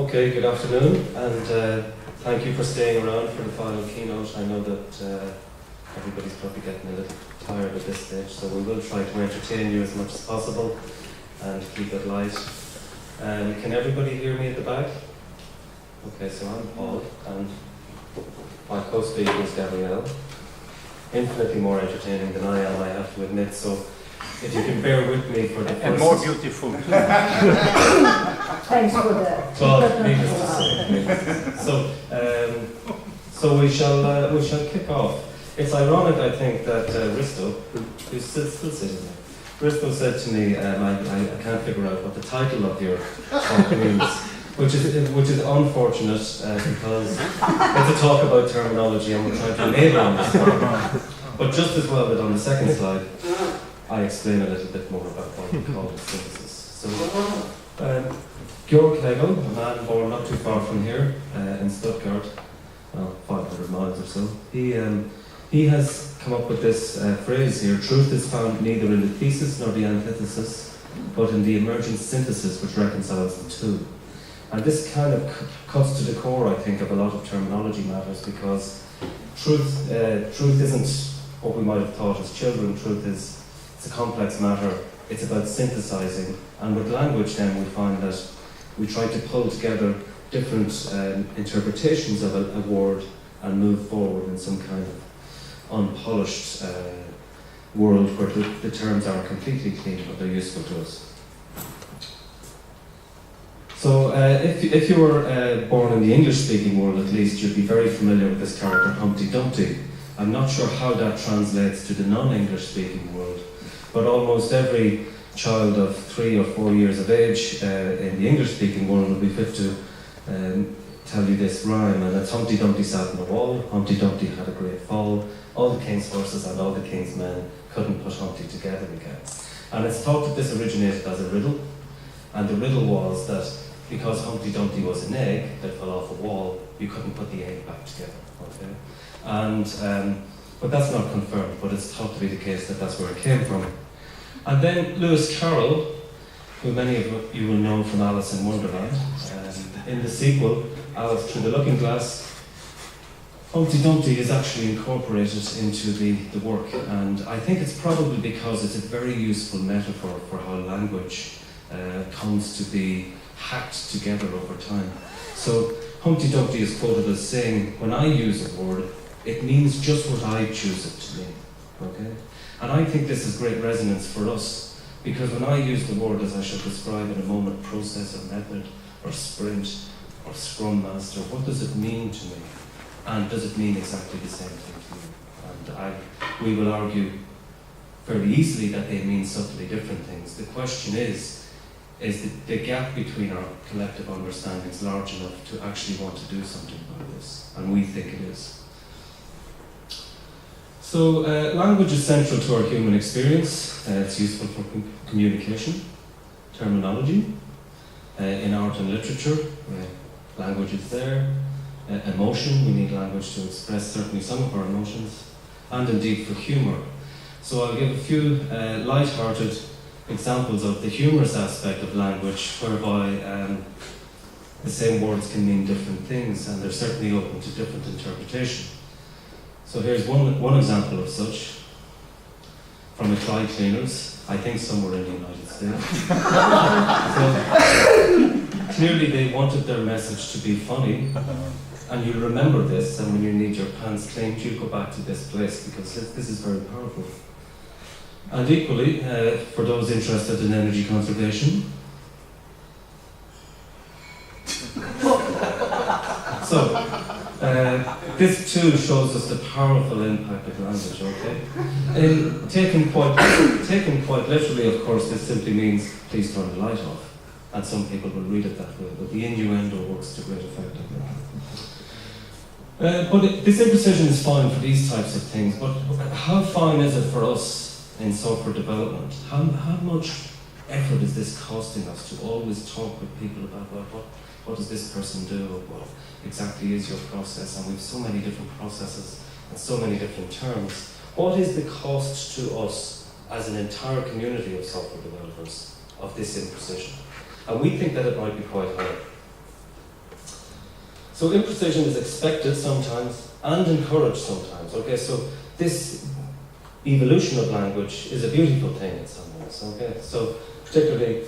Okay, good afternoon, and thank you for staying around for the final keynote. I know that everybody's probably getting a little tired at this stage, so we will try to entertain you as much as possible and keep it light. Can everybody hear me at the back? Okay, so I'm Paul, and my co-speaker is Gabriele. Infinitely more entertaining than I am, I have to admit, so if you can bear with me for the first... And more beautiful. Thanks for that. Well, needless to say. So we shall kick off. It's ironic, I think, that Risto, who's still sitting there, Risto said to me, I can't figure out what the title of your talk means, which is unfortunate because it's a talk about terminology and we're trying to enable on this talk. But just as well that on the second slide, I explain a little bit more about what we call synthesis. So, Georg Hegel, a man born not too far from here in Stuttgart, 500 miles or so, he has come up with this phrase here: truth is found neither in the thesis nor the antithesis, but in the emergent synthesis which reconciles the two. And this kind of cuts to the core, I think, of a lot of terminology matters, because truth isn't what we might have thought as children. Truth is a complex matter. It's about synthesizing, and with language then we find that we try to pull together different interpretations of a word and move forward in some kind of unpolished world where the terms are completely clean but they're useful to us. So if you were born in the English-speaking world, at least, you'd be very familiar with this character Humpty Dumpty. I'm not sure how that translates to the non-English-speaking world, but almost every child of 3 or 4 years of age in the English-speaking world will be fit to tell you this rhyme, and it's Humpty Dumpty sat on the wall, Humpty Dumpty had a great fall, all the king's horses and all the king's men couldn't put Humpty together again. And it's thought that this originated as a riddle, and the riddle was that because Humpty Dumpty was an egg that fell off a wall, you couldn't put the egg back together, okay? And, but that's not confirmed, but it's thought to be the case that that's where it came from. And then Lewis Carroll, who many of you will know from Alice in Wonderland, in the sequel, Alice Through the Looking Glass, Humpty Dumpty is actually incorporated into the work, and I think it's probably because it's a very useful metaphor for how language comes to be hacked together over time. So Humpty Dumpty is quoted as saying, when I use a word, it means just what I choose it to mean, okay? And I think this has great resonance for us, because when I use the word, as I shall describe in a moment, process or method or sprint or scrum master, what does it mean to me? And does it mean exactly the same thing to you? And we will argue fairly easily that they mean subtly different things. The question is the gap between our collective understandings large enough to actually want to do something about this? And we think it is. So language is central to our human experience. It's useful for communication, terminology, in art and literature, language is there. Emotion, we need language to express certainly some of our emotions, and indeed for humour. So I'll give a few light-hearted examples of the humorous aspect of language, whereby the same words can mean different things, and they're certainly open to different interpretation. So here's one example of such, from a dry cleaners, I think somewhere in the United States. So clearly they wanted their message to be funny, and you'll remember this, and when you need your pants cleaned, you go back to this place, because this is very powerful. And equally, for those interested in energy conservation, so this too shows us the powerful impact of language, okay? Taken quite literally, of course, this simply means please turn the light off. And some people will read it that way, but the innuendo works to great effect. But this imprecision is fine for these types of things, but how fine is it for us in software development? How much effort is this costing us to always talk with people about, well, what does this person do, or what exactly is your process? And we have so many different processes and so many different terms. What is the cost to us as an entire community of software developers of this imprecision? And we think that it might be quite high. So imprecision is expected sometimes and encouraged sometimes. Okay, so this evolution of language is a beautiful thing in some ways. Okay, so particularly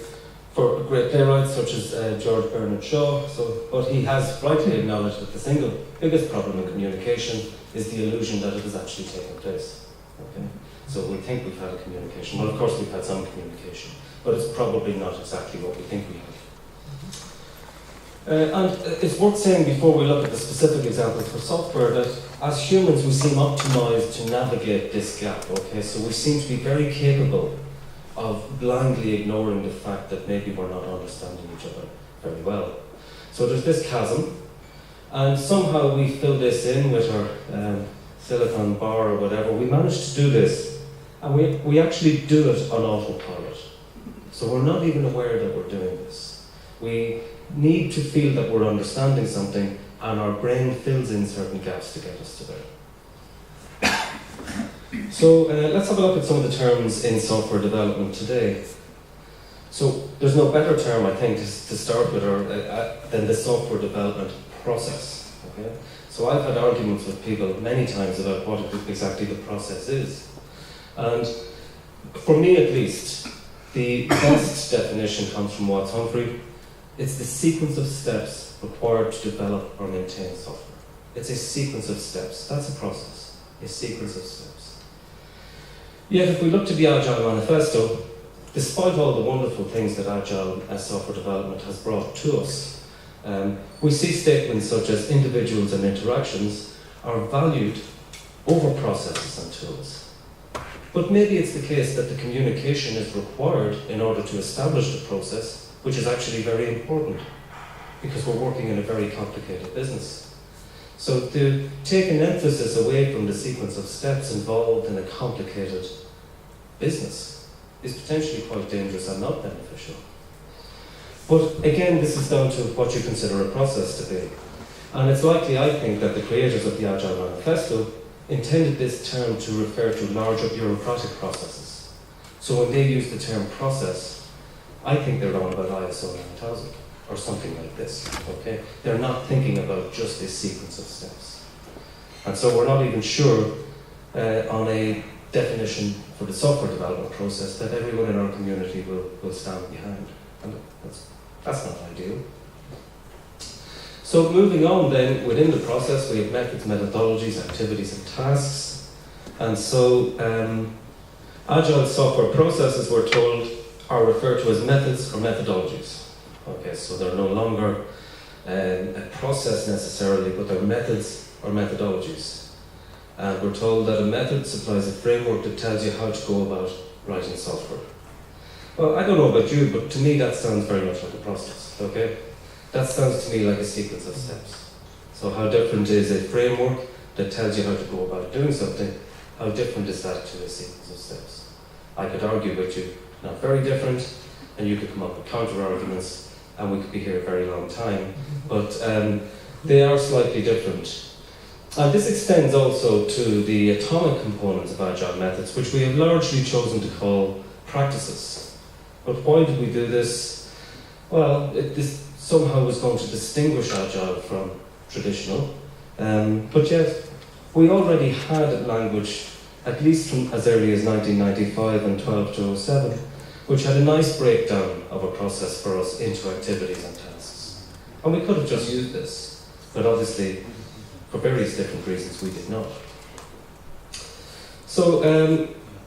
for great playwrights such as George Bernard Shaw. But he has rightly acknowledged that the single biggest problem in communication is the illusion that it is actually taking place. Okay, so we think we've had a communication. Well, of course we've had some communication, but it's probably not exactly what we think we have. And it's worth saying before we look at the specific examples for software that as humans we seem optimized to navigate this gap. Okay, so we seem to be very capable of blindly ignoring the fact that maybe we're not understanding each other very well. So there's this chasm, and somehow we fill this in with our silicon bar or whatever. We manage to do this, and we actually do it on autopilot. So we're not even aware that we're doing this. We need to feel that we're understanding something, and our brain fills in certain gaps to get us to there. So let's have a look at some of the terms in software development today. So there's no better term, I think, to start with than the software development process. Okay? So I've had arguments with people many times about what exactly the process is. And for me at least, the best definition comes from Watts Humphrey. It's the sequence of steps required to develop or maintain software. It's a sequence of steps. That's a process, a sequence of steps. Yet if we look to the Agile Manifesto, despite all the wonderful things that Agile software development has brought to us, we see statements such as individuals and interactions are valued over processes and tools. But maybe it's the case that the communication is required in order to establish the process, which is actually very important because we're working in a very complicated business. So to take an emphasis away from the sequence of steps involved in a complicated business is potentially quite dangerous and not beneficial. But again, this is down to what you consider a process to be. And it's likely, I think, that the creators of the Agile Manifesto intended this term to refer to larger bureaucratic processes. So when they use the term process, I think they're on about ISO 9000 or something like this. Okay, they're not thinking about just this sequence of steps, and so we're not even sure on a definition for the software development process that everyone in our community will stand behind, and that's not ideal. So moving on then, within the process we have methods, methodologies, activities and tasks, and so Agile software processes, we're told, are referred to as methods or methodologies. Okay, so they're no longer a process necessarily, but they're methods or methodologies. And we're told that a method supplies a framework that tells you how to go about writing software. Well, I don't know about you, but to me that sounds very much like a process. Okay, that sounds to me like a sequence of steps. So how different is a framework that tells you how to go about doing something? How different is that to a sequence of steps? I could argue with you, not very different, and you could come up with counter-arguments, and we could be here a very long time, but they are slightly different. And this extends also to the atomic components of Agile methods, which we have largely chosen to call practices. But why did we do this? Well, this somehow was going to distinguish Agile from traditional, but yet we already had language, at least from as early as 1995 and 12.07, which had a nice breakdown of a process for us into activities and tasks. And we could have just used this, but obviously, for various different reasons, we did not. So,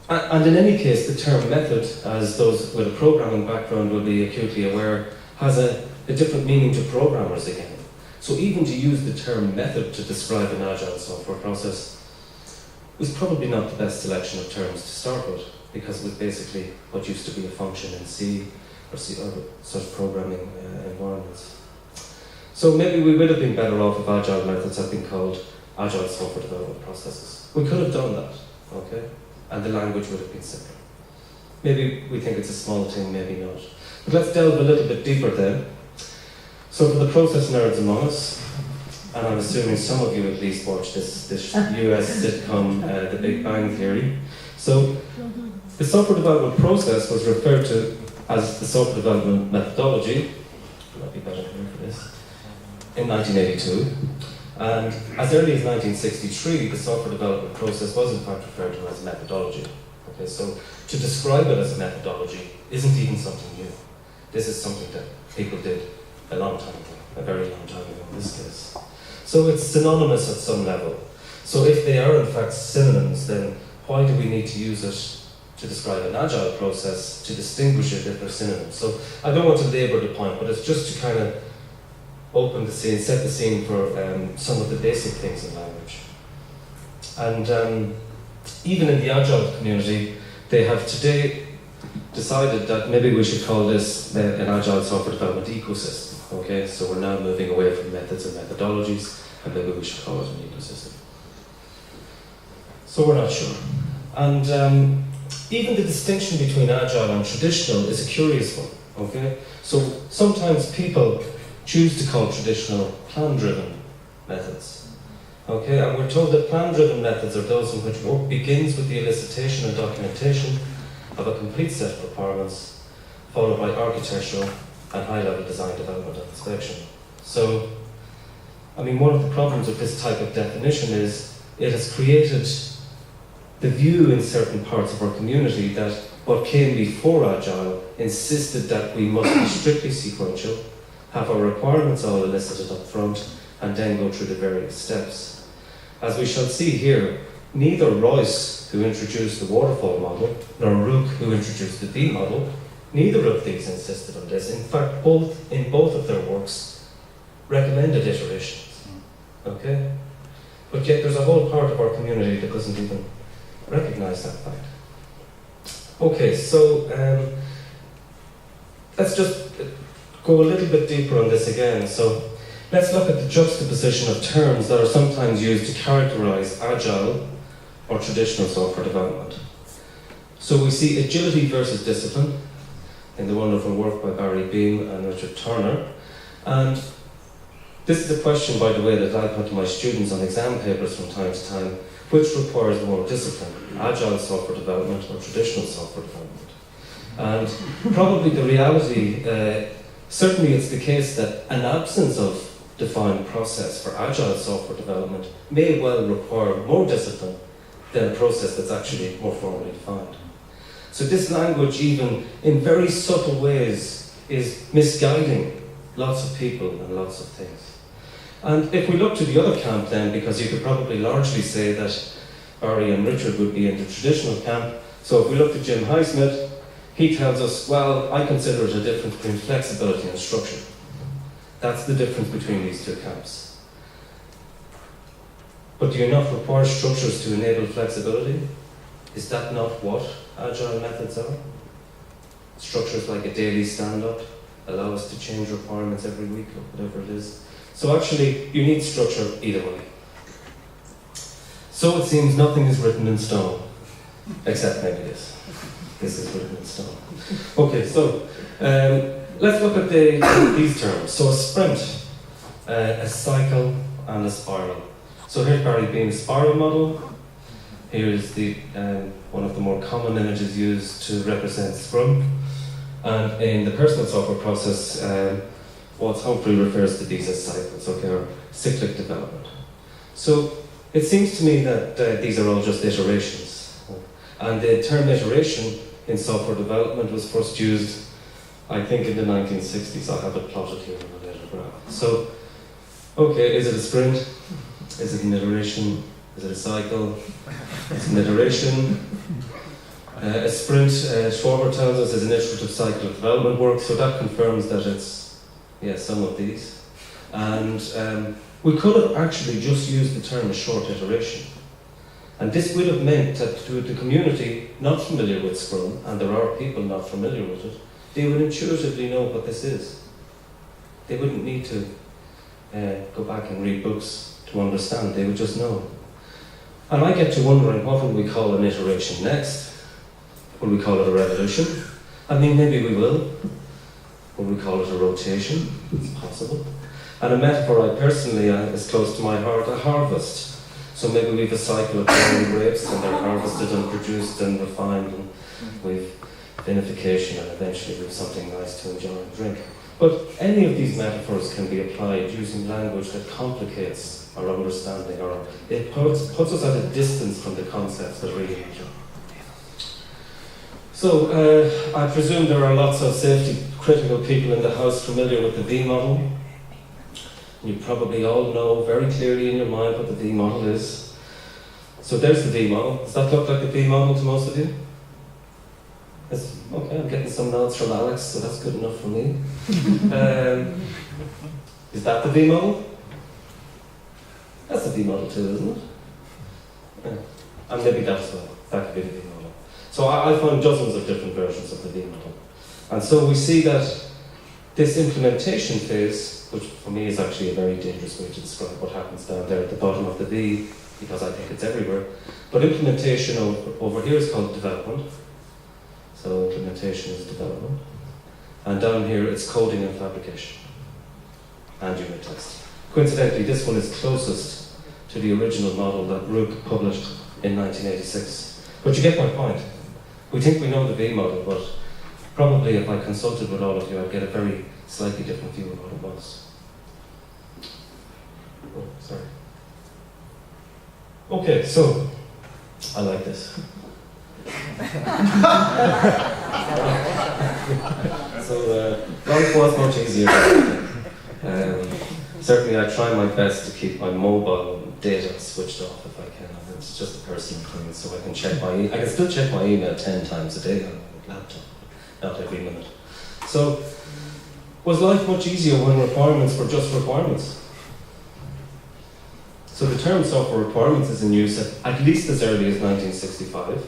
and in any case, the term method, as those with a programming background will be acutely aware, has a different meaning to programmers again. So even to use the term method to describe an Agile software process was probably not the best selection of terms to start with, because it was basically what used to be a function in C or such programming environments. So maybe we would have been better off if Agile methods had been called Agile software development processes. We could have done that, okay? And the language would have been simpler. Maybe we think it's a small thing, maybe not. But let's delve a little bit deeper then. So for the process nerds among us, and I'm assuming some of you at least watch this US sitcom, The Big Bang Theory. So the software development process was referred to as the software development methodology. Might be better here for this. in 1982. And as early as 1963, the software development process was in fact referred to as methodology. Okay, so to describe it as a methodology isn't even something new. This is something that people did a long time ago, a very long time ago in this case. So it's synonymous at some level. So if they are in fact synonyms, then why do we need to use it to describe an agile process to distinguish it if they're synonyms? So I don't want to labour the point, but it's just to kind of open the scene, set the scene for some of the basic things in language. And even in the Agile community, they have today decided that maybe we should call this an Agile software development ecosystem. Okay, so we're now moving away from methods and methodologies, and maybe we should call it an ecosystem. So we're not sure. And even the distinction between Agile and traditional is a curious one. Okay, so sometimes people choose to call traditional plan-driven methods. Okay, and we're told that plan-driven methods are those in which work begins with the elicitation and documentation of a complete set of requirements, followed by architectural and high-level design development and inspection. So, I mean, one of the problems with this type of definition is it has created the view in certain parts of our community that what came before Agile insisted that we must be strictly sequential, have our requirements all elicited up front, and then go through the various steps. As we shall see here, neither Royce, who introduced the waterfall model, nor Rook, who introduced the V model, neither of these insisted on this. In fact, in both of their works recommended iterations. Okay? But yet there's a whole part of our community that doesn't even recognise that fact. Okay, so let's just go a little bit deeper on this again. So let's look at the juxtaposition of terms that are sometimes used to characterise agile or traditional software development. So we see agility versus discipline in the wonderful work by Barry Beam and Richard Turner. And this is a question, by the way, that I put to my students on exam papers from time to time. Which requires more discipline, agile software development or traditional software development? And probably the reality, certainly it's the case that an absence of defined process for agile software development may well require more discipline than a process that's actually more formally defined. So this language, even in very subtle ways, is misguiding lots of people and lots of things. And if we look to the other camp then, because you could probably largely say that Barry and Richard would be in the traditional camp, so if we look to Jim Highsmith, he tells us, well, I consider it a difference between flexibility and structure. That's the difference between these two camps. But do you not require structures to enable flexibility? Is that not what agile methods are? Structures like a daily stand-up allow us to change requirements every week or whatever it is. So actually, you need structure either way. So it seems nothing is written in stone, except maybe this. This is written in stone. Okay, so let's look at these terms. So a sprint, a cycle, and a spiral. So here's Barry Beam's spiral model. Here is the one of the more common images used to represent Scrum. And in the personal software process, Waltz Humphrey refers to these as cycles, okay, or cyclic development. So it seems to me that these are all just iterations. And the term iteration in software development was first used, I think, in the 1960s. I have it plotted here on a later graph. So, okay, is it a sprint? Is it an iteration? Is it a cycle? It's an iteration. A sprint, Schwaber tells us, is an iterative cycle of development work, so that confirms that it's some of these. And we could have actually just used the term a short iteration. And this would have meant that to the community not familiar with Scrum, and there are people not familiar with it, they would intuitively know what this is. They wouldn't need to go back and read books to understand, they would just know. And I get to wondering, what will we call an iteration next? Will we call it a revolution? I mean, maybe we will. Will we call it a rotation? It's possible. And a metaphor I personally is close to my heart, a harvest. So maybe we have a cycle of growing grapes, and they're harvested and produced and refined, and we've vinification, and eventually we have something nice to enjoy and drink. But any of these metaphors can be applied using language that complicates our understanding, or it puts us at a distance from the concepts that really matter. So, I presume there are lots of safety-critical people in the house familiar with the V model. You probably all know very clearly in your mind what the V model is. So there's the V model. Does that look like a V model to most of you? Yes. Okay, I'm getting some nods from Alex, so that's good enough for me. Is that the V model? That's the V model too, isn't it? Yeah. And maybe that as well. That could be the V model. So I found dozens of different versions of the V model. And so we see that this implementation phase, which for me is actually a very dangerous way to describe what happens down there at the bottom of the V, because I think it's everywhere. But implementation over here is called development. So implementation is development. And down here it's coding and fabrication. And unit test. Coincidentally, this one is closest to the original model that Rook published in 1986. But you get my point. We think we know the V model, but probably if I consulted with all of you, I'd get a very slightly different view of what it was. Oh, sorry. Okay, so I like this. So life was much easier. Certainly, I try my best to keep my mobile data switched off if I can. It's just a personal thing, so I can check I can still check my email 10 times a day on my laptop, not every minute. So, was life much easier when requirements were just requirements? So the term software requirements is in use at least as early as 1965.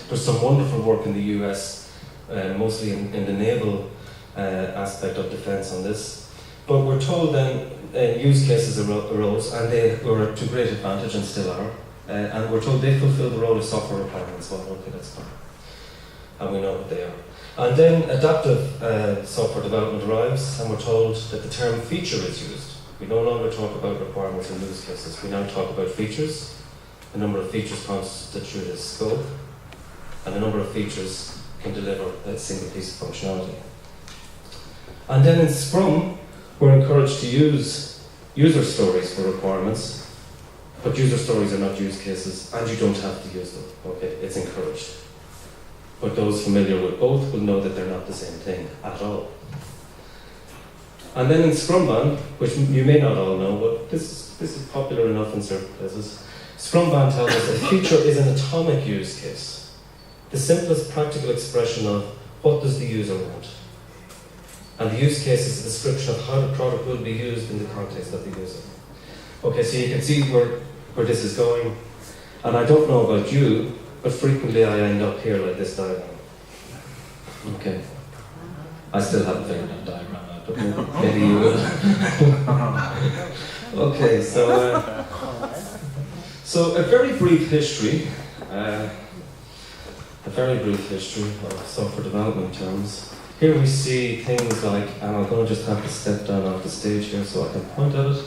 There's some wonderful work in the US, mostly in the naval aspect of defense on this. But we're told then use cases arose, and they were to great advantage and still are. And we're told they fulfill the role of software requirements. Well, okay, that's fine. And we know what they are. And then adaptive software development arrives, and we're told that the term feature is used. We no longer talk about requirements and use cases. We now talk about features. The number of features constitute a scope, and the number of features can deliver a single piece of functionality. And then in Scrum, we're encouraged to use user stories for requirements, but user stories are not use cases, and you don't have to use them. Okay, it's encouraged. But those familiar with both will know that they're not the same thing at all. And then in Scrumban, which you may not all know, but this is popular enough in certain places, Scrumban tells us a feature is an atomic use case, the simplest practical expression of what does the user want. And the use case is a description of how the product will be used in the context of the user. Okay, so you can see where this is going. And I don't know about you, but frequently I end up here like this diagram. Okay. I still haven't figured that diagram out, but maybe you will. Okay, so a very brief history of software development terms. Here we see things like, and I'm going to just have to step down off the stage here so I can point at it.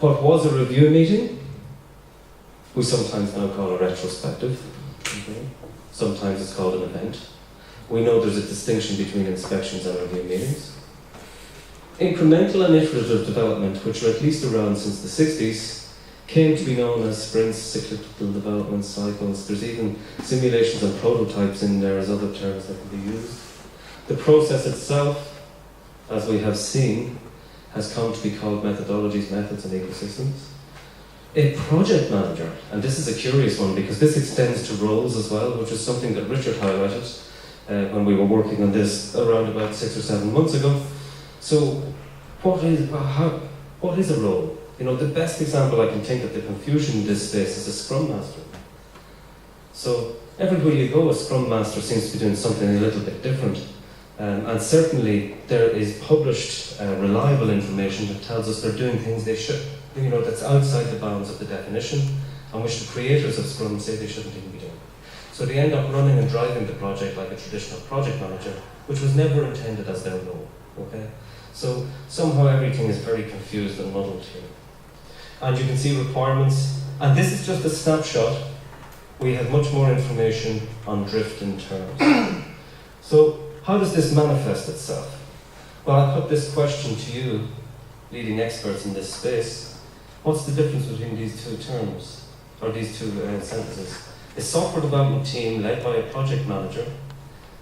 What was a review meeting? We sometimes now call a retrospective. Okay. Sometimes it's called an event. We know there's a distinction between inspections and review meetings. Incremental and iterative development, which are at least around since the 60s, came to be known as sprints, cyclical development cycles. There's even simulations and prototypes in there as other terms that can be used. The process itself, as we have seen, has come to be called methodologies, methods, and ecosystems. A project manager, and this is a curious one because this extends to roles as well, which is something that Richard highlighted when we were working on this around about 6 or 7 months ago. So, what is a role? You know, the best example I can think of the confusion in this space is a Scrum Master. So, everywhere you go, a Scrum Master seems to be doing something a little bit different. And certainly there is published reliable information that tells us they're doing things they should, you know, that's outside the bounds of the definition, and which the creators of Scrum say they shouldn't even be doing. So they end up running and driving the project like a traditional project manager, which was never intended as their role. Okay? So somehow everything is very confused and muddled here. And you can see requirements, and this is just a snapshot. We have much more information on drift in terms. So how does this manifest itself? Well, I'll put this question to you, leading experts in this space. What's the difference between these two terms, or these two sentences? A software development team led by a project manager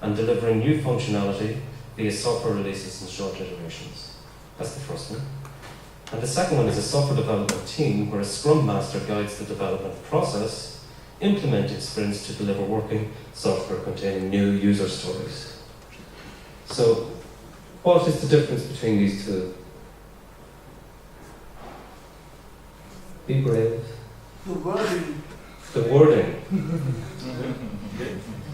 and delivering new functionality via software releases and short iterations. That's the first one. And the second one is a software development team where a scrum master guides the development process, implementing sprints to deliver working software containing new user stories. So, what is the difference between these two? Be brave. The wording. The wording.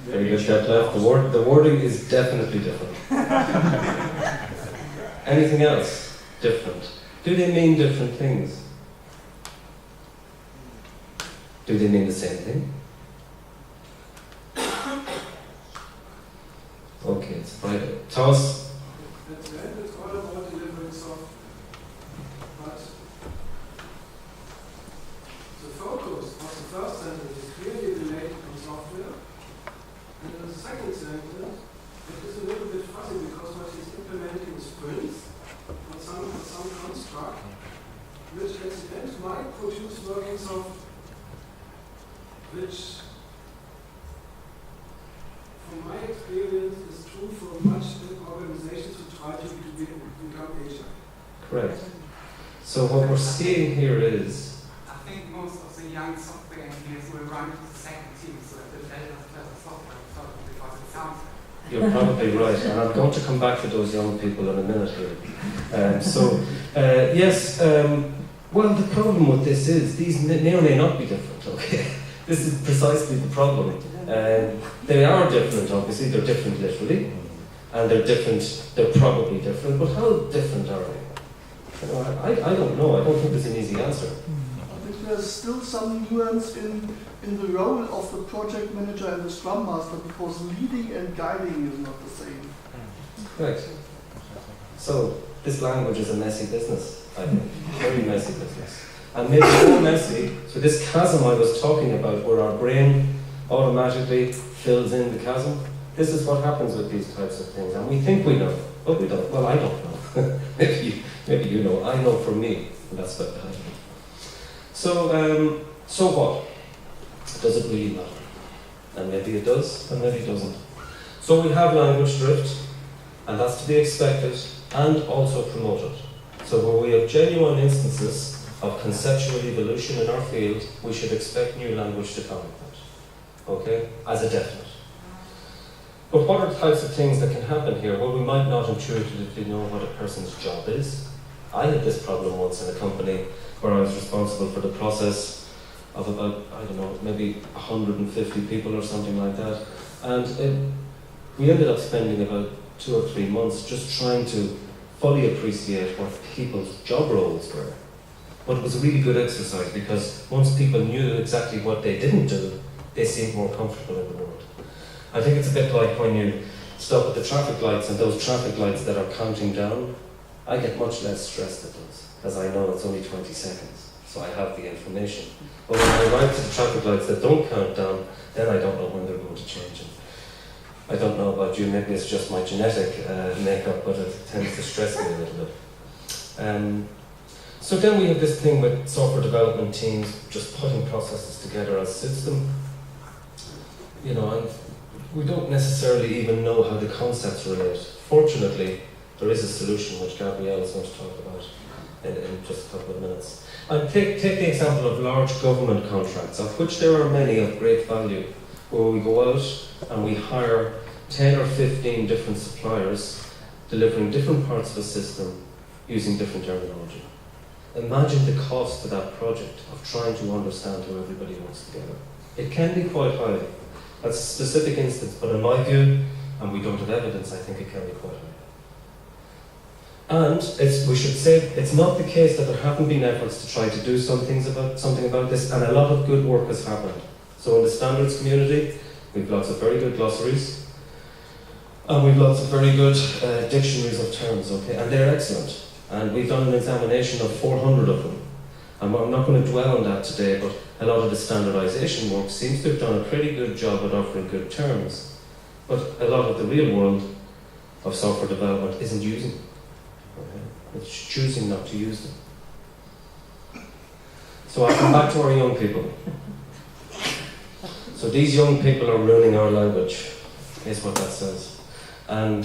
Very good, Detlef. The wording is definitely different. Anything else different? Do they mean different things? Do they mean the same thing? Okay, it's Friday. Thomas? At the end, it's all about delivering software. But the focus of the first sentence is clearly related on software. And in the second sentence, it is a little bit fuzzy because what he's implementing is sprints on some construct, which at the end might produce working software, which, from my experience, is true for much organizations who try to become Agile. Correct. So what we're seeing here is... I think most of the young software engineers will run to the second team so that the better software because it sounds better. You're probably right, and I'm going to come back to those young people in a minute here. Yes, well, the problem with this is these may or may not be different, okay? This is precisely the problem. They are different, obviously, they're different literally, and they're probably different, but how different are they? You know, I don't know, I don't think there's an easy answer. I think there's still some nuance in the role of the project manager and the scrum master, because leading and guiding is not the same. Correct. So, this language is a messy business, I think. Very messy business. And maybe more messy, so this chasm I was talking about, where our brain automatically fills in the chasm, this is what happens with these types of things. And we think we know, but we don't. Well, I don't know. maybe you know. I know for me, and that's what happens. So, so what? Does it really matter? And maybe it does, and maybe it doesn't. So we have language drift, and that's to be expected, and also promoted. So where we have genuine instances of conceptual evolution in our field, we should expect new language to come with that, okay, as a definite. But what are the types of things that can happen here? Well, we might not intuitively know what a person's job is. I had this problem once in a company where I was responsible for the process of about, I don't know, maybe 150 people or something like that. And we ended up spending about 2 or 3 months just trying to fully appreciate what people's job roles were. But it was a really good exercise because once people knew exactly what they didn't do, they seemed more comfortable in the world. I think it's a bit like when you stop at the traffic lights and those traffic lights that are counting down, I get much less stressed at those, because I know it's only 20 seconds, so I have the information. But when I arrive to the traffic lights that don't count down, then I don't know when they're going to change. And I don't know about you, maybe it's just my genetic makeup, but it tends to stress me a little bit. So then we have this thing with software development teams just putting processes together as a system, you know, and we don't necessarily even know how the concepts relate. Fortunately, there is a solution which Gabriele is going to talk about in just a couple of minutes. And take the example of large government contracts, of which there are many of great value, where we go out and we hire 10 or 15 different suppliers delivering different parts of a system using different terminology. Imagine the cost to that project of trying to understand how everybody works together. It can be quite high. That's a specific instance, but in my view, and we don't have evidence, I think it can be quite high. And we should say it's not the case that there haven't been efforts to try to do something about this, and a lot of good work has happened. So in the standards community, we've lots of very good glossaries, and we've lots of very good dictionaries of terms, okay, and they're excellent. And we've done an examination of 400 of them. And I'm not going to dwell on that today, but a lot of the standardization work seems to have done a pretty good job at offering good terms. But a lot of the real world of software development isn't using Okay? It's choosing not to use them. So I come back to our young people. So these young people are ruining our language, is what that says. And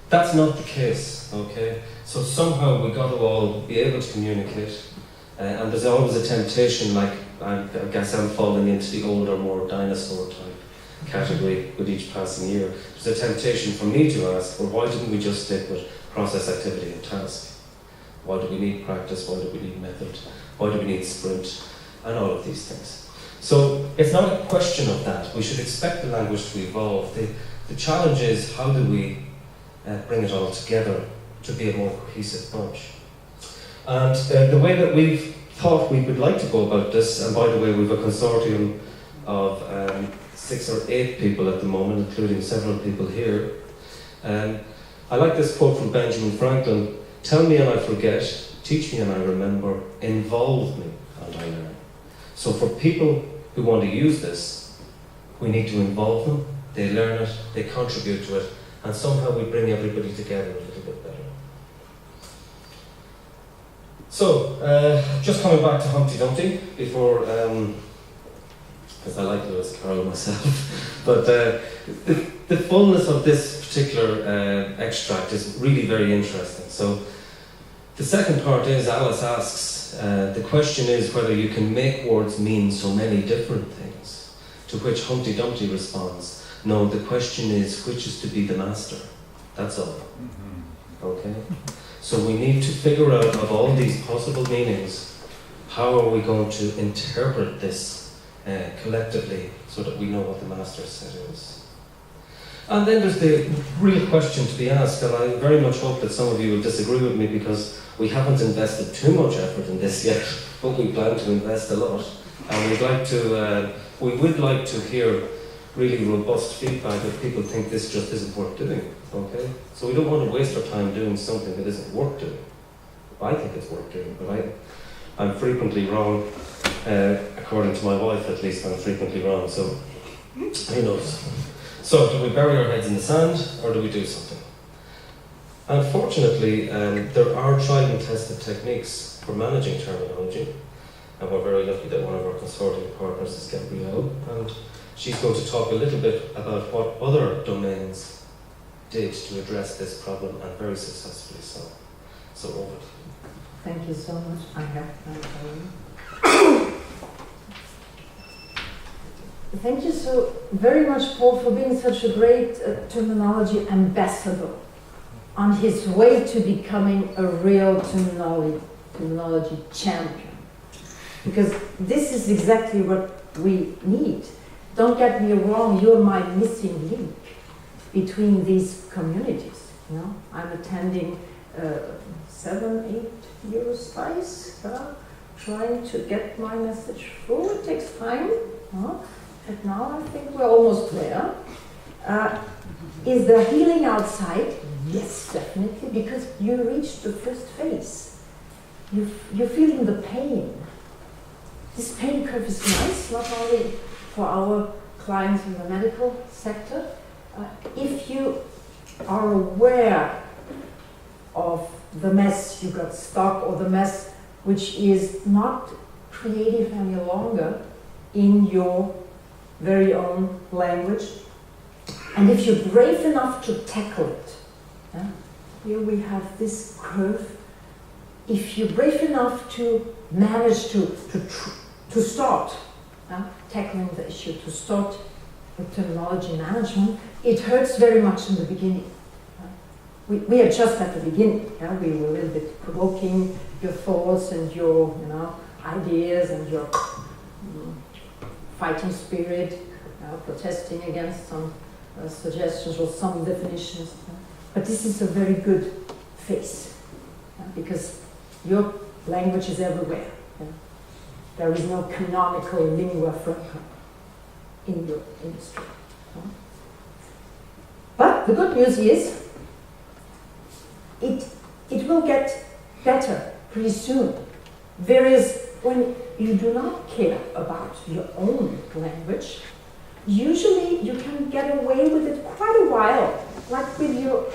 that's not the case, okay? So somehow we've got to all be able to communicate. And there's always a temptation, like, I guess I'm falling into the older, more dinosaur type category with each passing year. There's a temptation for me to ask, well, why didn't we just stick with process, activity and task? Why do we need practice? Why do we need method? Why do we need sprint? And all of these things. So it's not a question of that. We should expect the language to evolve. The challenge is, how do we bring it all together to be a more cohesive bunch? And the way that we've thought we would like to go about this, and by the way, we've a consortium of 6 or 8 people at the moment, including several people here. I like this quote from Benjamin Franklin: "Tell me and I forget, teach me and I remember, involve me and I learn." So for people who want to use this, we need to involve them, they learn it, they contribute to it, and somehow we bring everybody together a little bit better. So, just coming back to Humpty Dumpty before, because I like Lewis Carroll myself, but the fullness of this particular extract is really very interesting. So, the second part is, Alice asks, the question is whether you can make words mean so many different things, to which Humpty Dumpty responds, no, the question is which is to be the master. That's all. Okay? So we need to figure out, of all these possible meanings, how are we going to interpret this collectively so that we know what the master set is. And then there's the real question to be asked, and I very much hope that some of you will disagree with me because we haven't invested too much effort in this yet, but we plan to invest a lot. And we would like to hear really robust feedback if people think this just isn't worth doing, okay? So we don't want to waste our time doing something that isn't worth doing. I think it's worth doing, but I'm frequently wrong, according to my wife at least, I'm frequently wrong, so who knows? So do we bury our heads in the sand, or do we do something? Unfortunately, there are tried and tested techniques for managing terminology, and we're very lucky that one of our consortium partners is Gabriele, and she's going to talk a little bit about what other domains did to address this problem, and very successfully so. So over to you. Thank you so much. I have time. Thank you so very much, Paul, for being such a great terminology ambassador on his way to becoming a real terminology champion. Because this is exactly what we need. Don't get me wrong, you're my missing link between these communities. You know, I'm attending 7-8 EuroasiaSPI, trying to get my message through. It takes time, but now I think we're almost there. Is there healing outside? Yes, definitely, because you reached the first phase. You're feeling the pain. This pain curve is nice, not only for our clients in the medical sector. If you are aware of the mess you got stuck, or the mess which is not creative any longer in your very own language, and if you're brave enough to tackle it, here we have this curve. If you're brave enough to manage to start tackling the issue, to start with terminology management, it hurts very much in the beginning. We are just at the beginning. We were a little bit provoking your thoughts and your ideas and your fighting spirit, protesting against some suggestions or some definitions. But this is a very good phase because your language is everywhere. There is no canonical lingua franca in your industry. But the good news is it will get better pretty soon. There is, when you do not care about your own language, usually you can get away with it quite a while, like with your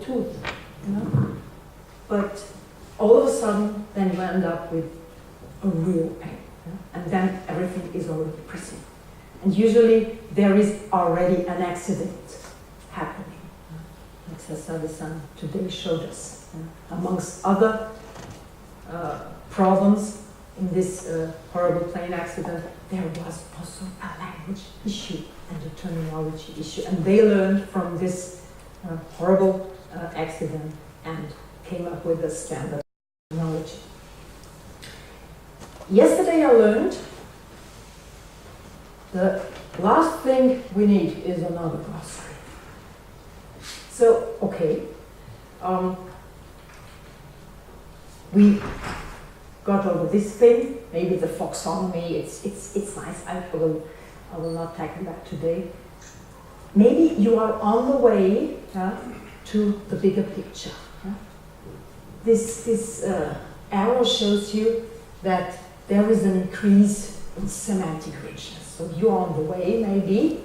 tooth. you know? But all of a sudden, then you end up with a real pain. And then everything is already pressing. And usually there is already an accident happening. Like Sasabe-san today showed us. Amongst other problems in this horrible plane accident, there was also a language issue and a terminology issue. And they learned from this horrible accident and came up with a standard terminology. Yesterday I learned the last thing we need is another glossary. So, okay, we got over this thing, maybe the foxonomy, it's nice, I will not tackle that today. Maybe you are on the way to the bigger picture. This arrow shows you that there is an increase in semantic richness. So you're on the way, maybe,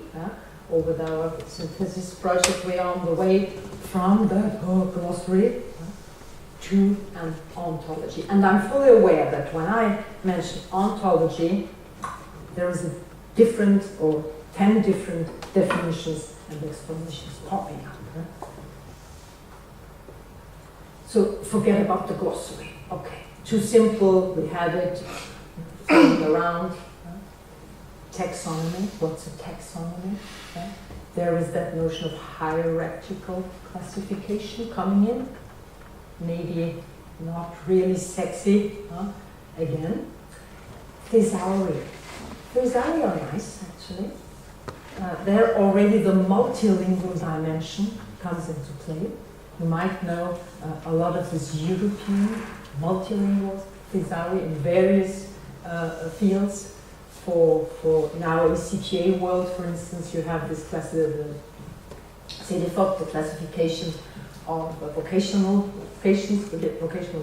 or with our synthesis project, we are on the way from the glossary to an ontology. And I'm fully aware that when I mention ontology, there is a different or 10 different definitions and explanations popping up. So forget about the glossary. Okay, too simple, we have it going around. Taxonomy, what's a taxonomy? There is that notion of hierarchical classification coming in. Maybe not really sexy, again. Thesauri. Thesauri are nice, actually. There already the multilingual dimension comes into play. You might know a lot of this European multilingual thesauri in various fields. For in our CPA world, for instance, you have this class, the classification of vocational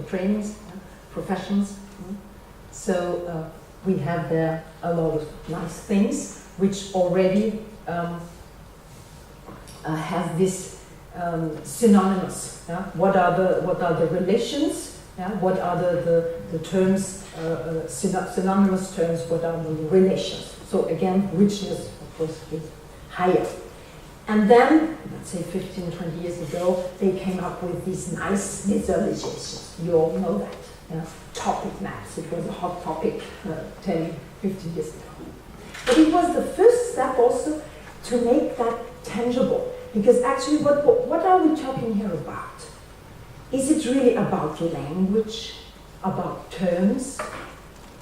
trainings, professions. So we have there a lot of nice things which already have this synonymous. What are the relations? What are the terms, synonymous terms, what are the relations? So again, richness, of course, is higher. And then, let's say 15, 20 years ago, they came up with these nice visualizations. You all know that. Topic maps, it was a hot topic 10, 15 years ago. But it was the first step also to make that tangible. Because actually, what are we talking here about? Is it really about language, about terms,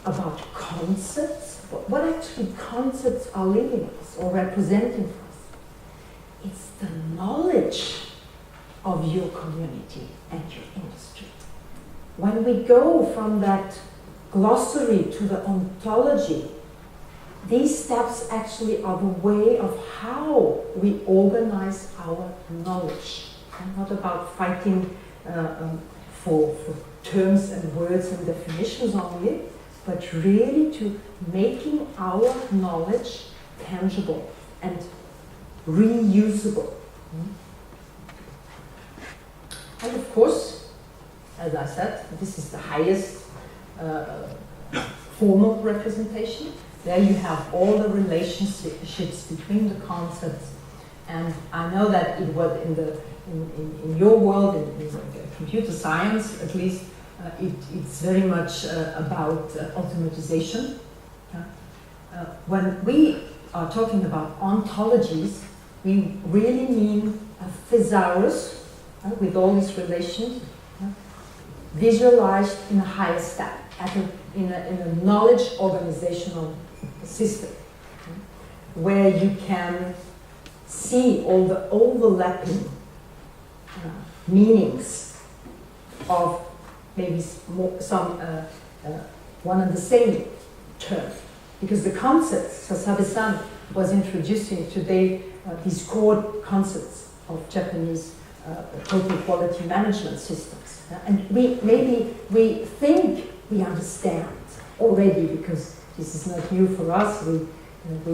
about concepts? What actually concepts are leading us or representing for us? It's the knowledge of your community and your industry. When we go from that glossary to the ontology, these steps actually are the way of how we organize our knowledge. And not about fighting for terms and words and definitions only, but really to making our knowledge tangible and reusable. And of course, as I said, this is the highest formal representation. There you have all the relationships between the concepts. And I know that it was in your world, in computer science at least, it's very much about automatization. When we are talking about ontologies, we really mean a thesaurus with all these relations visualized in a higher step, in a knowledge organizational system, where you can see all the overlapping meanings of maybe some one and the same term. Because the concepts, Sasabe-san was introducing today these core concepts of Japanese total quality management systems. And we think we understand already, because this is not new for us, we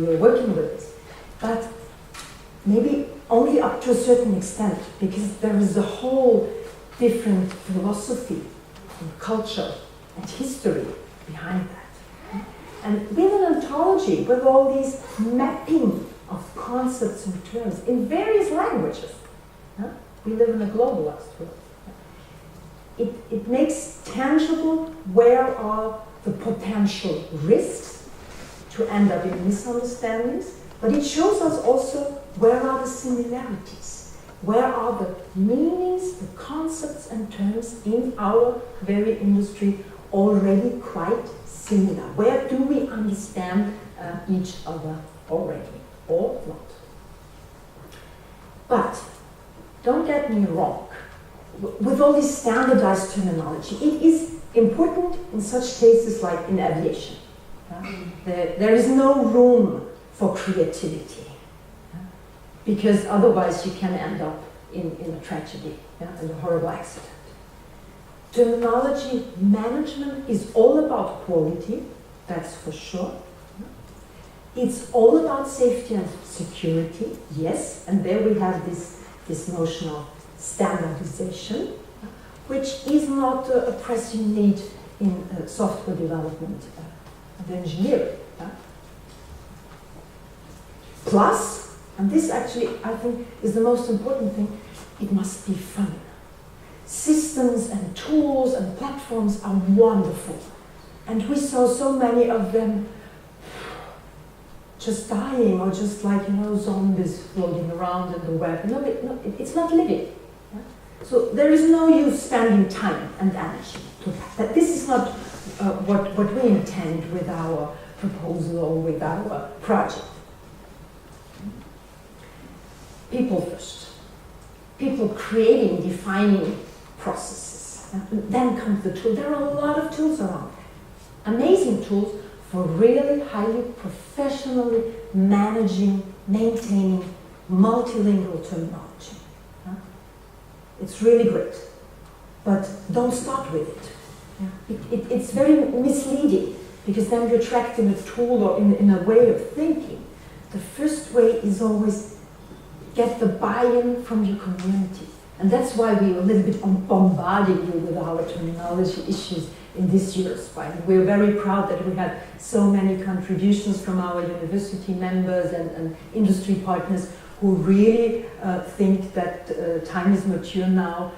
are working with this. But maybe only up to a certain extent, because there is a whole different philosophy and culture and history behind that. And with an ontology, with all these mapping of concepts and terms in various languages, we live in a globalized world. It makes tangible where are the potential risks to end up in misunderstandings, but it shows us also where are the similarities, where are the meanings, the concepts and terms in our very industry already quite similar. Where do we understand each other already, or not? But don't get me wrong. With all this standardized terminology, it is important in such cases like in aviation. There is no room for creativity, because otherwise you can end up in a tragedy, in a horrible accident. Terminology management is all about quality, that's for sure. It's all about safety and security, yes, and there we have this notion of standardization, which is not a pressing need in software development and engineering. Plus, and this actually I think is the most important thing, it must be fun. Systems and tools and platforms are wonderful, and we saw so many of them just dying, or just like, zombies floating around in the web. No, it's not living. So there is no use spending time and energy to that. This is not what we intend with our proposal or with our project. People first. People creating, defining processes. And then comes the tool. There are a lot of tools around. Amazing tools for really highly professionally managing, maintaining multilingual terminology. It's really great, but don't start with it. It's very misleading, because then you're trapped in a tool or in a way of thinking. The first way is always get the buy-in from your community. And that's why we are a little bit bombarding you with our terminology issues in this year's SPI. And we're very proud that we had so many contributions from our university members and industry partners who really think that time is mature now,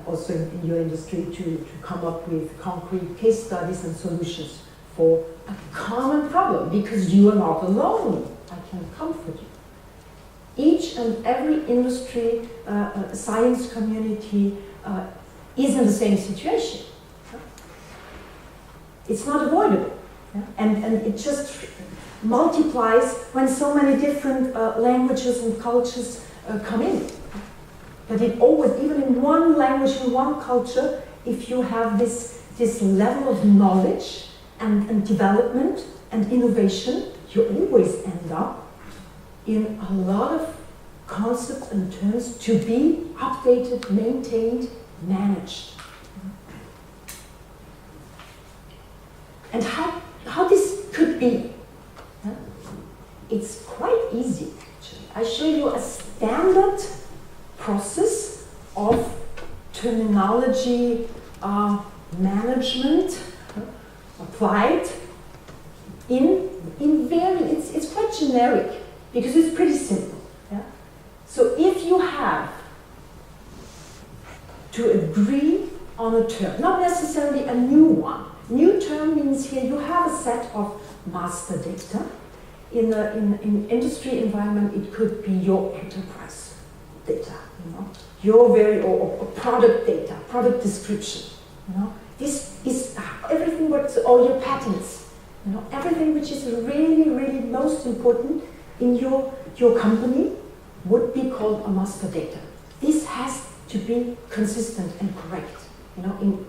also in your industry, to come up with concrete case studies and solutions for a common problem, because you are not alone. I can comfort you. Each and every industry, science community is in the same situation. It's not avoidable. And it just multiplies when so many different languages and cultures come in. But it always, even in one language, in one culture, if you have this level of knowledge and development and innovation, you always end up in a lot of concepts and terms to be updated, maintained, managed. And how this could be? It's quite easy, actually. I show you a standard process of terminology management applied in various, it's quite generic, because it's pretty simple. So if you have to agree on a term, not necessarily a new one. New term means here you have a set of master data. In an industry environment, it could be your enterprise data, your very or product data, product description. This is everything what's all your patents. Everything which is really, really most important in your company would be called a master data. This has to be consistent and correct,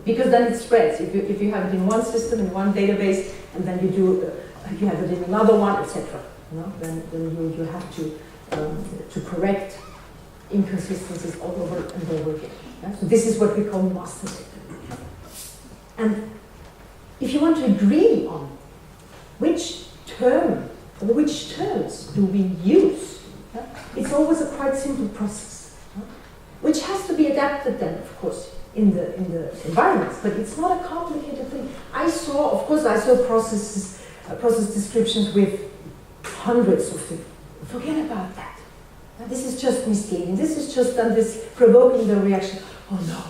because then it spreads. If you have it in one system, in one database, and then you have it in another one, etc. Then you have to correct inconsistencies all over and over again. So this is what we call master data. And if you want to agree on which term or which terms do we use, it's always a quite simple process. which has to be adapted then, of course, in the environments. But it's not a complicated thing. I saw process descriptions with hundreds of things. Forget about that. Now, this is just misleading. This is just done this provoking the reaction. Oh no,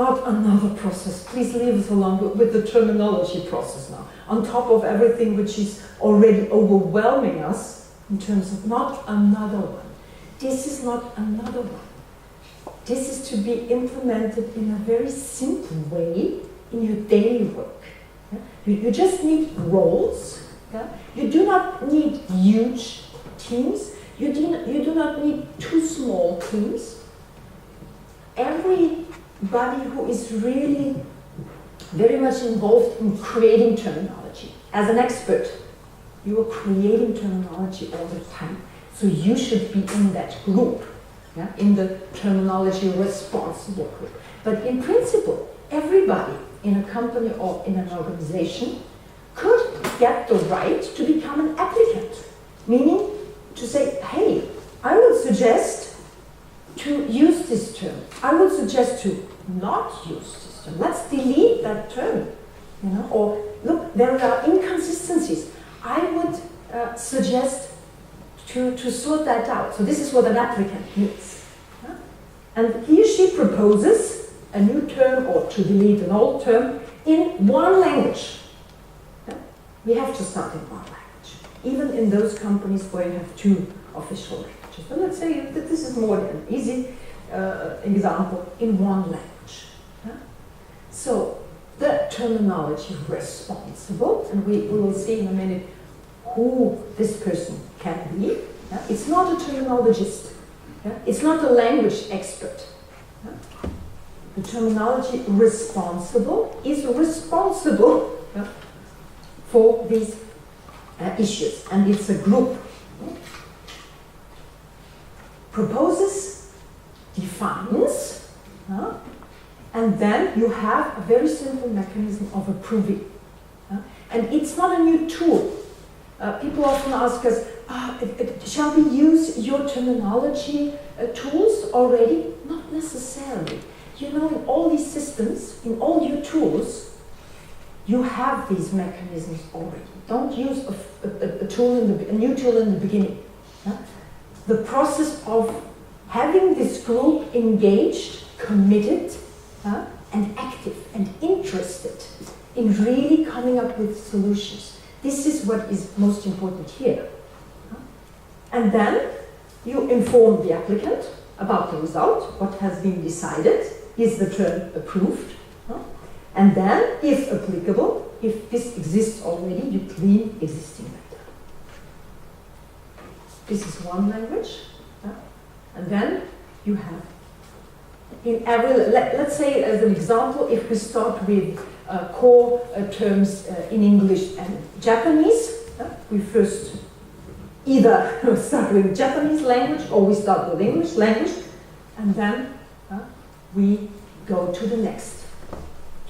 not another process. Please leave us alone with the terminology process now. On top of everything which is already overwhelming us in terms of not another one. This is not another one. This is to be implemented in a very simple way in your daily work. Yeah? You just need roles. Yeah? You do not need huge teams. You do not need too small teams. Everybody who is really very much involved in creating terminology. As an expert, you are creating terminology all the time. So you should be in that group, yeah? In the terminology responsible group. But in principle, everybody in a company or in an organization could get the right to become an applicant. Meaning to say, hey, I would suggest to use this term. I would suggest to not use this term. Let's delete that term. Or look, there are inconsistencies. I would suggest to sort that out. So this is what an applicant needs. Yeah? And he or she proposes a new term or to delete an old term in one language. Yeah? We have to start in one language. Even in those companies where you have two official languages. But let's say that this is more an easy example in one language. Yeah? So the terminology responsible, and we will see in a minute who this person can be. Yeah? It's not a terminologist. Yeah? It's not a language expert. Yeah? The terminology responsible is responsible, yeah, for these issues, and it's a group. Yeah? Proposes, defines, yeah? And then you have a very simple mechanism of approving. Yeah? And it's not a new tool. People often ask us, shall we use your terminology tools already? Not necessarily. In all these systems, in all your tools, you have these mechanisms already. Don't use a new tool in the beginning. Yeah? The process of having this group engaged, committed, and active and interested in really coming up with solutions. This is what is most important here. And then you inform the applicant about the result, what has been decided, is the term approved, and then, if applicable, if this exists already, you clean existing matter. This is one language, and then you have in every, let's say as an example, if we start with core terms in English and Japanese, we first either start with Japanese language or we start with English language, and then we go to the next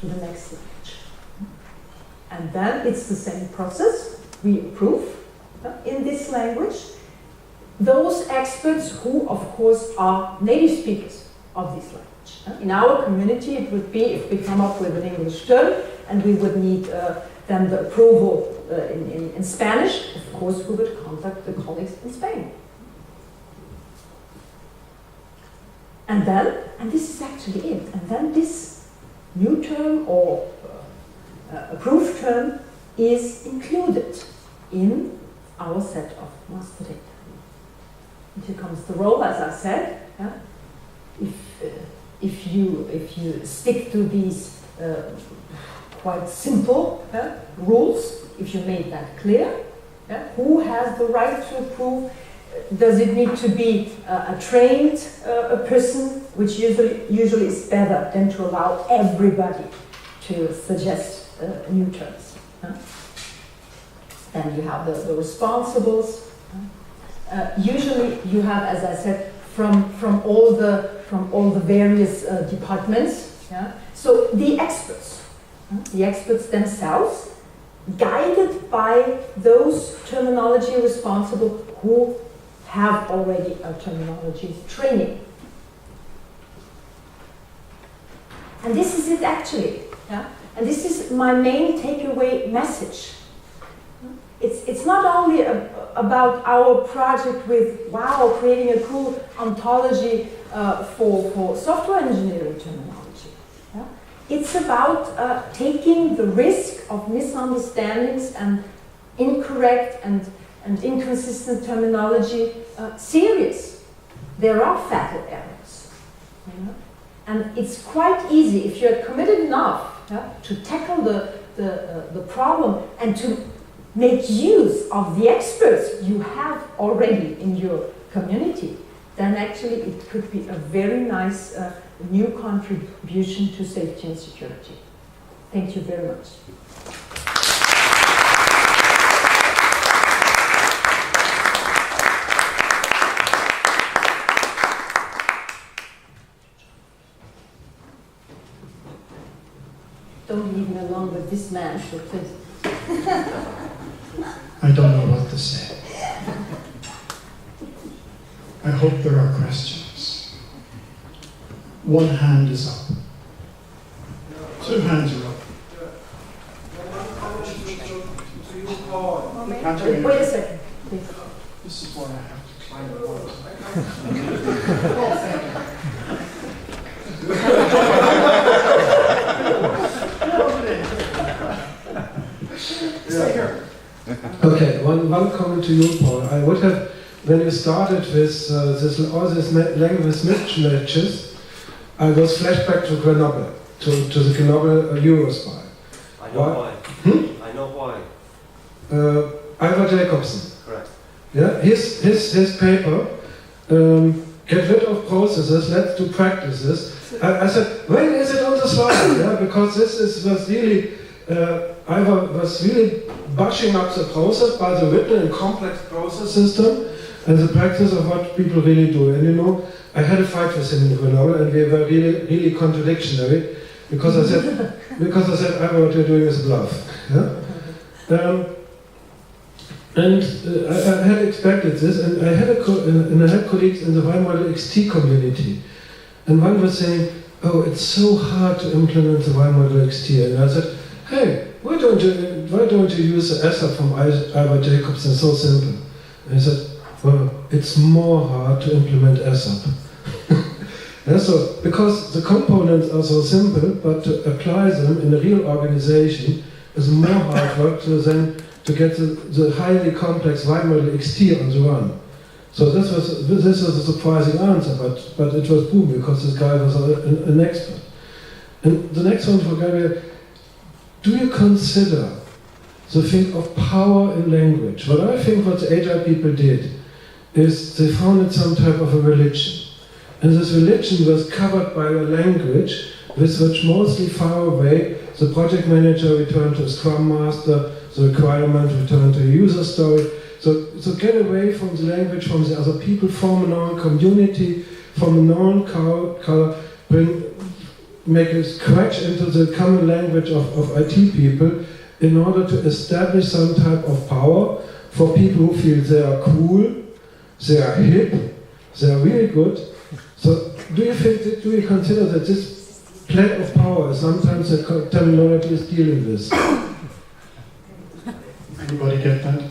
language. And then it's the same process. We approve in this language those experts who, of course, are native speakers of this language. In our community, it would be if we come up with an English term and we would need then the approval in Spanish, of course, we would contact the colleagues in Spain. And then, and this is actually it, and then this new term or approved term is included in our set of master data. And here comes the role, as I said. If you stick to these quite simple rules, if you make that clear, who has the right to approve? Does it need to be a trained person, which usually is better than to allow everybody to suggest new terms? Then you have the responsibles. Usually you have, as I said, from all the various departments. Yeah? So the experts themselves, guided by those terminology responsible who have already a terminology training. And this is it actually. Yeah? And this is my main takeaway message. It's not only about our project with, wow, creating a cool ontology for software engineering terminology. Yeah? It's about taking the risk of misunderstandings and incorrect and inconsistent terminology serious. There are fatal errors. You know? And it's quite easy, if you're committed enough to tackle the problem and to make use of the experts you have already in your community, then actually it could be a very nice new contribution to safety and security. Thank you very much. Don't leave me alone with this man, so please. I don't know what to say. I hope there are questions. One hand is up. Two hands are up. Wait a second, please. This is why I have to climb the walls. Stay here. Okay, one comment to you, Paul. I would have, when you started with all these language mismatches, I was flashback to Grenoble, to the Grenoble EuroSPI. I know why. I know why. Ivar Jacobson. Correct. Yeah, his paper, get rid of processes, let's do practices. I said, when is it on the slide? Yeah, because was really, Ivar was really bushing up the process by the written and complex process system and the practice of what people really do. And you know, I had a fight with him in Grenoble, and we were really contradictory because I said, Ivar, what you're doing is a bluff. Yeah? And I had expected this, and I had colleagues in the Y-Model XT community, and one was saying, "Oh, it's so hard to implement the Y-Model XT," and I said, "Hey, why don't you use the ESSA from Ivar Jacobson? So simple." And he said, "Well, it's more hard to implement ESSA." Yeah, so because the components are so simple, but to apply them in a real organization is more hard work to get the highly complex Y-Model XT on the run. So this was a surprising answer, but it was boom, because this guy was an expert. And the next one for Gabriele, do you consider the thing of power in language? What I think what the Agile people did is they founded some type of a religion. And this religion was covered by a language with which mostly far away the project manager returned to a Scrum Master, the requirement returned to a user story. So get away from the language, from the other people, form a known community, from a known color, make a scratch into the common language of IT people in order to establish some type of power for people who feel they are cool, they are hip, they are really good. So do you consider that this plate of power is sometimes the terminology is dealing with? Anybody get that?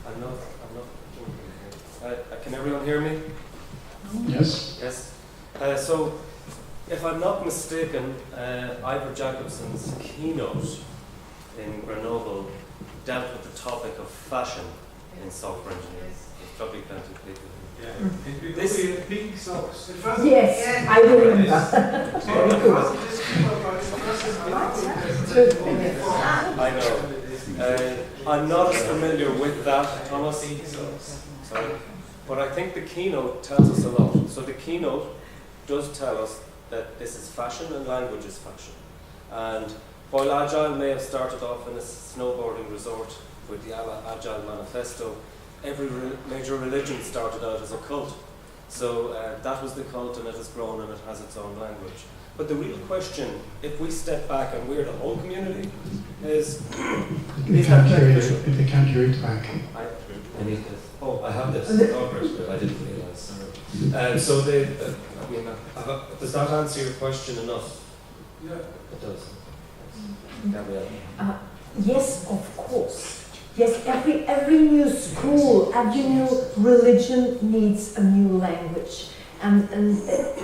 I'm not. Can everyone hear me? Yes? Yes. So, if I'm not mistaken, Ivar Jacobson's keynote in Grenoble dealt with the topic of fashion in software engineering. There's probably plenty of people. Yeah. This is pink socks. Yes, I will remember. I know. I'm not as familiar with that, Thomas. Sorry. But I think the keynote tells us a lot. So the keynote does tell us that this is fashion and language is fashion. And while Agile may have started off in a snowboarding resort with the Agile manifesto, every major religion started out as a cult. So that was the cult, and it has grown and it has its own language. But the real question, if we step back and we're the whole community, is... They can't hear it back. I need this. Oh, I have this. Oh, great, but I didn't realize. So mean, does that answer your question enough? Yeah. It does. Gabriele. Yes, of course. Yes, every new school, every new religion needs a new language. And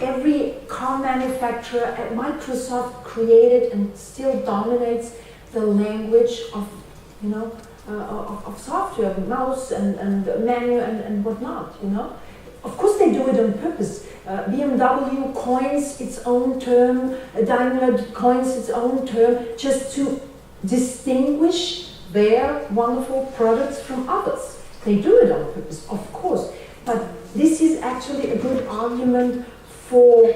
every car manufacturer at Microsoft created and still dominates the language of, you know, of software, mouse and menu and whatnot, you know. Of course they do it on purpose. BMW coins its own term, Daimler coins its own term, just to distinguish their wonderful products from others. They do it on purpose, of course. But this is actually a good argument for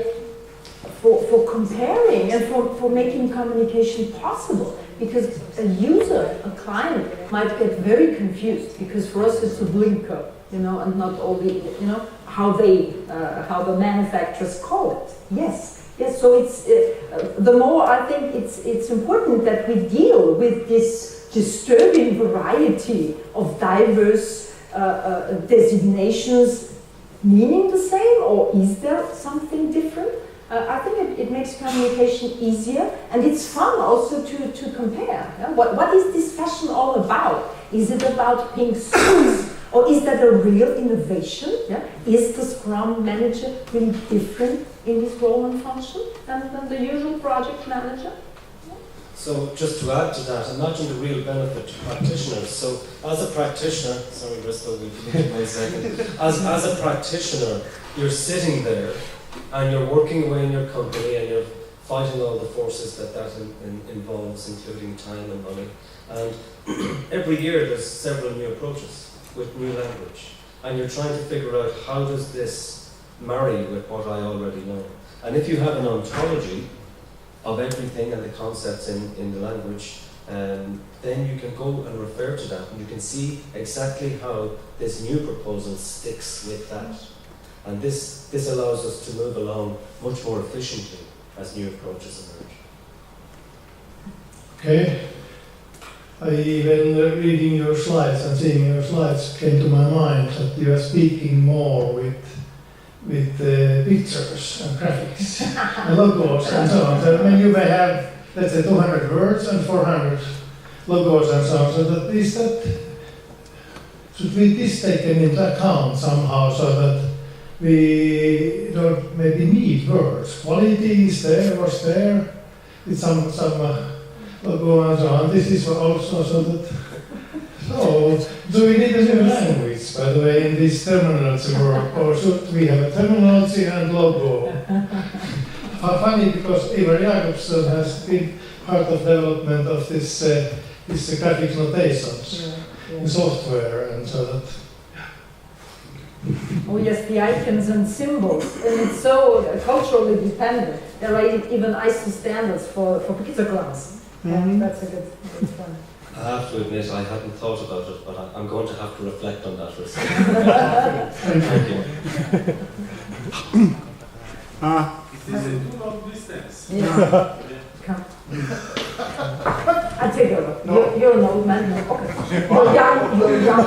comparing and for making communication possible. Because a user, a client, might get very confused, because for us it's a blinker, you know, and not all the, you know, how the manufacturers call it. Yes, yes. So it's the more I think it's important that we deal with this disturbing variety of diverse designations, meaning the same, or is there something different? I think it makes communication easier, and it's fun also to compare. Yeah? What is this fashion all about? Is it about pink suits, or is that a real innovation? Yeah? Is the Scrum manager really different in his role and function than the usual project manager? So just to add to that, imagine the real benefit to practitioners. So as a practitioner, sorry Bristol, we'll give you a second. As a practitioner, you're sitting there and you're working away in your company and you're fighting all the forces that involves, including time and money. And every year there's several new approaches with new language. And you're trying to figure out how does this marry with what I already know. And if you have an ontology of everything and the concepts in the language, then you can go and refer to that and you can see exactly how this new proposal sticks with that. And this allows us to move along much more efficiently as new approaches emerge. Okay. When reading your slides and seeing your slides, came to my mind that you are speaking more with pictures and graphics and logos and so on. So when you may have, let's say, 200 words and 400 logos and so on, so that should we this taken into account somehow so that we don't maybe need words? Quality is there, was there, with some logo and so on. This is also so that. So, do we need a new language, by the way, in this terminology work, or should we have a terminology and logo? Funny, because Ivar Jakobsson has been part of development of this graphic notations in software, and so that. Oh yes, the icons and symbols, and it's so culturally dependent. There are even ISO standards for pictograms. Mm-hmm. That's a good one. I have to admit, I hadn't thought about it, but I'm going to have to reflect on that for a second. Thank you. It is a too long distance. Yeah. Come. I take over. No. You're an old man. No. Okay. You're young. You're young.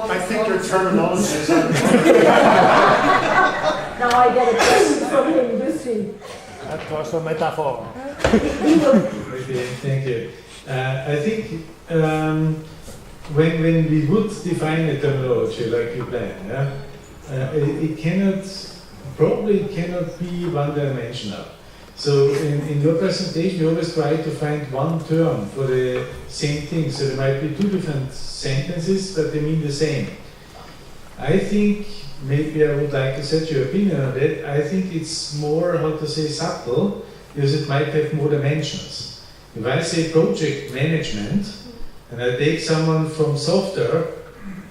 I think your terminology is Now I get a question from him, Lucy. That was a metaphor. Okay, thank you. I think when we would define a terminology like you plan, it probably cannot be one-dimensional. So in your presentation, you always try to find one term for the same thing. So there might be two different sentences, but they mean the same. I think, maybe I would like to set your opinion on that. I think it's more, how to say, subtle, because it might have more dimensions. If I say project management, and I take someone from software,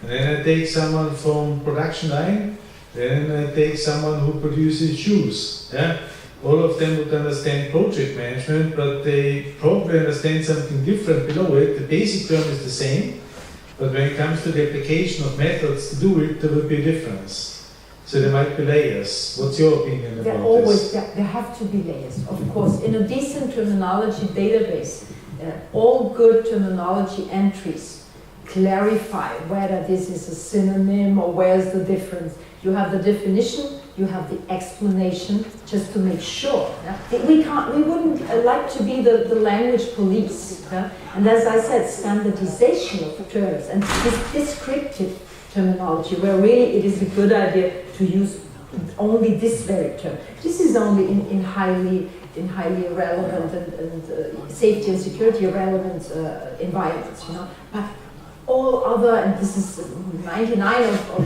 and then I take someone from production line, then I take someone who produces shoes. Yeah? All of them would understand project management, but they probably understand something different below it. The basic term is the same, but when it comes to the application of methods to do it, there will be a difference. So there might be layers. What's your opinion about this? There have to be layers, of course. In a decent terminology database, all good terminology entries clarify whether this is a synonym or where's the difference. You have the definition, you have the explanation, just to make sure. Yeah? We wouldn't like to be the language police. Yeah? And as I said, standardization of terms and this descriptive terminology, where really it is a good idea to use only this very term. This is only in highly relevant and safety and security relevant environments, you know. But all other, and this is 99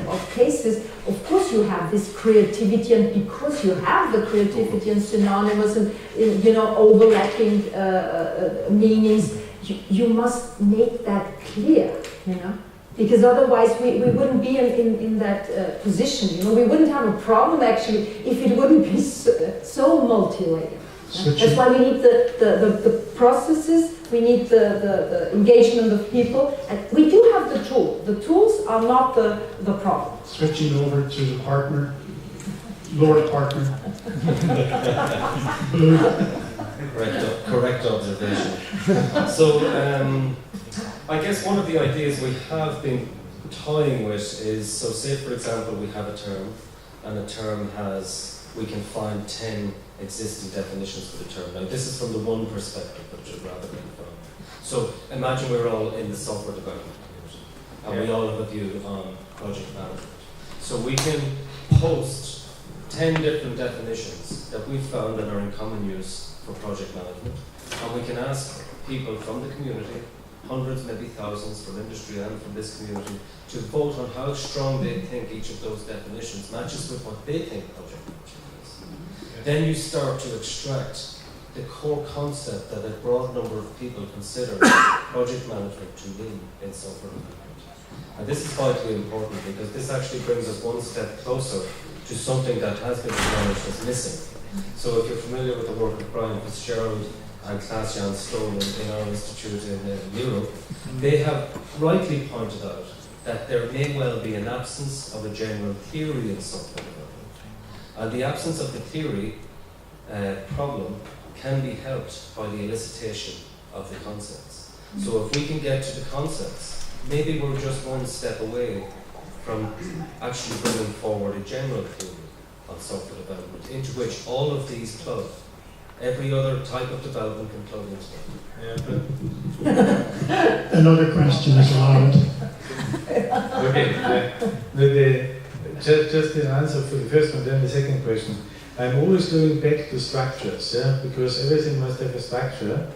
of cases, of course you have this creativity, and because you have the creativity and synonymous and overlapping meanings, you must make that clear, you know. Because otherwise we wouldn't be in that position, you know. We wouldn't have a problem actually if it wouldn't be so multi-layered. That's why we need the processes, we need the engagement of people, and we do have the tool. The tools are not the problem. Switching over to the partner, Lord partner. Correct observation. So, I guess one of the ideas we have been toying with is, so say for example we have a term, and a term we can find 10 existing definitions for the term. Now this is from the one perspective, rather than from. So imagine we're all in the software development community, and we all have a view on project management. So we can post 10 different definitions that we've found that are in common use for project management, and we can ask people from the community, hundreds, maybe thousands from industry and from this community, to vote on how strong they think each of those definitions matches with what they think project management is. Then you start to extract the core concept that a broad number of people consider project management to mean in software development. And this is vitally important because this actually brings us one step closer to something that has been acknowledged as missing. So if you're familiar with the work of Brian Fitzgerald and Klaas-Jan Stone in our institute in Europe, they have rightly pointed out that there may well be an absence of a general theory in software development. And the absence of the theory problem can be helped by the elicitation of the concepts. So if we can get to the concepts, maybe we're just one step away from actually bringing forward a general theory on software development into which all of these plug. Every other type of development can plug into them. Another question is allowed. Okay, just the answer for the first one, then the second question. I'm always going back to structures, because everything must have a structure.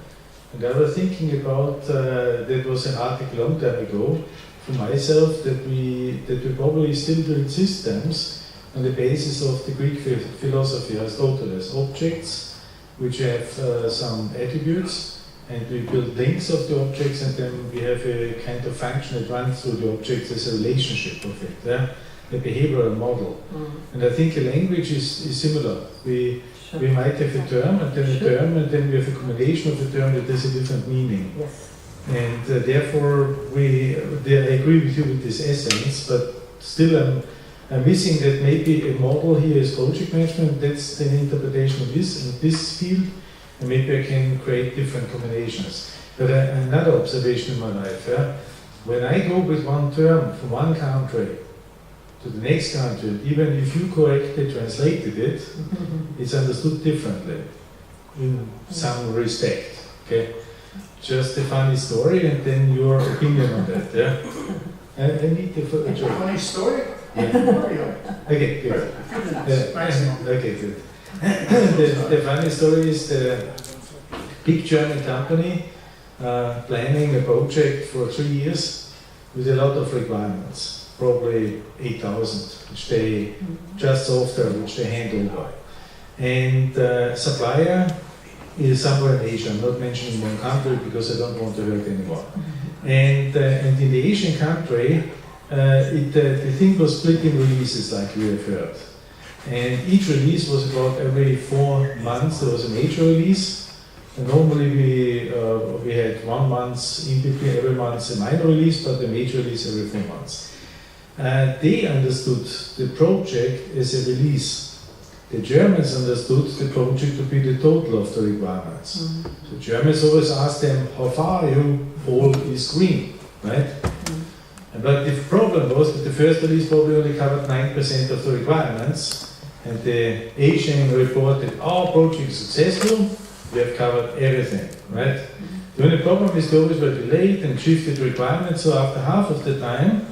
And I was thinking about, there was an article a long time ago for myself that we probably still build systems on the basis of the Greek philosophy, Aristoteles, objects which have some attributes, and we build links of the objects, and then we have a kind of function that runs through the objects as a relationship of it, a behavioral model. And I think a language is similar. We might have a term, and then we have a combination of the term that has a different meaning. Yes. And therefore, I agree with you with this essence, but still I'm missing that maybe a model here is project management. That's an interpretation of this in this field, and maybe I can create different combinations. But another observation in my life, when I go with one term from one country to the next country, even if you correctly translated it, it's understood differently in some respect. Okay, just a funny story, and then your opinion on that. I need the Funny story? Okay, good. Okay, good. The funny story is the big German company planning a project for 3 years with a lot of requirements, probably 8,000, which they just software, which they hand over. And supplier is somewhere in Asia. I'm not mentioning one country because I don't want to hurt anyone. And in the Asian country, the thing was split in releases, like we have heard. And each release was about every 4 months. There was a major release. And normally we had 1 month in between, every month a minor release, but the major release every 4 months. They understood the project as a release. The Germans understood the project to be the total of the requirements. The Germans always asked them, how far are you? All is green. right? But the problem was that the first release probably only covered 9% of the requirements, and the Asian reported, our project is successful, we have covered everything, right? The only problem is they always were delayed and shifted requirements, so after half of the time,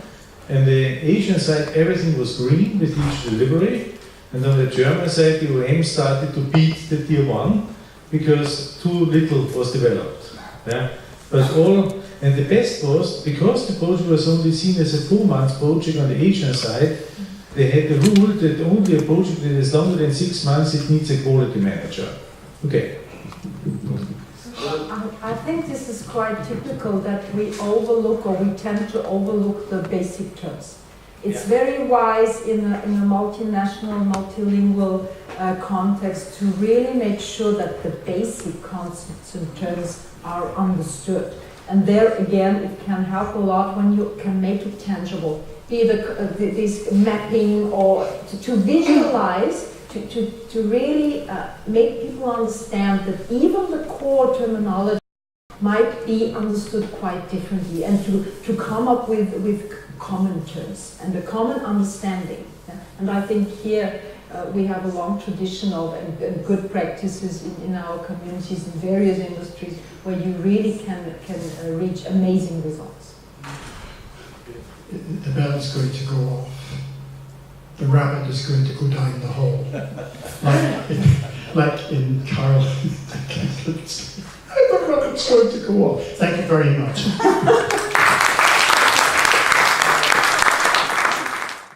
and the Asian side, everything was green with each delivery, and on the German side, the OEM started to beat the tier 1 because too little was developed. Yeah? But and the best was, because the project was only seen as a 4-month project on the Asian side, they had the rule that only a project that is longer than 6 months, it needs a quality manager. Okay. I think this is quite typical that we overlook, or we tend to overlook, the basic terms. It's very wise in a multinational, multilingual context to really make sure that the basic concepts and terms are understood. And there again, it can help a lot when you can make it tangible, be it this mapping, or to visualize, to really make people understand that even the core terminology might be understood quite differently, and to come up with common terms and a common understanding. And I think here we have a long tradition of and good practices in our communities in various industries where you really can reach amazing results. The bell's going to go off. The rabbit is going to go down the hole. like in Carol. The rabbit's going to go off. Thank you very much.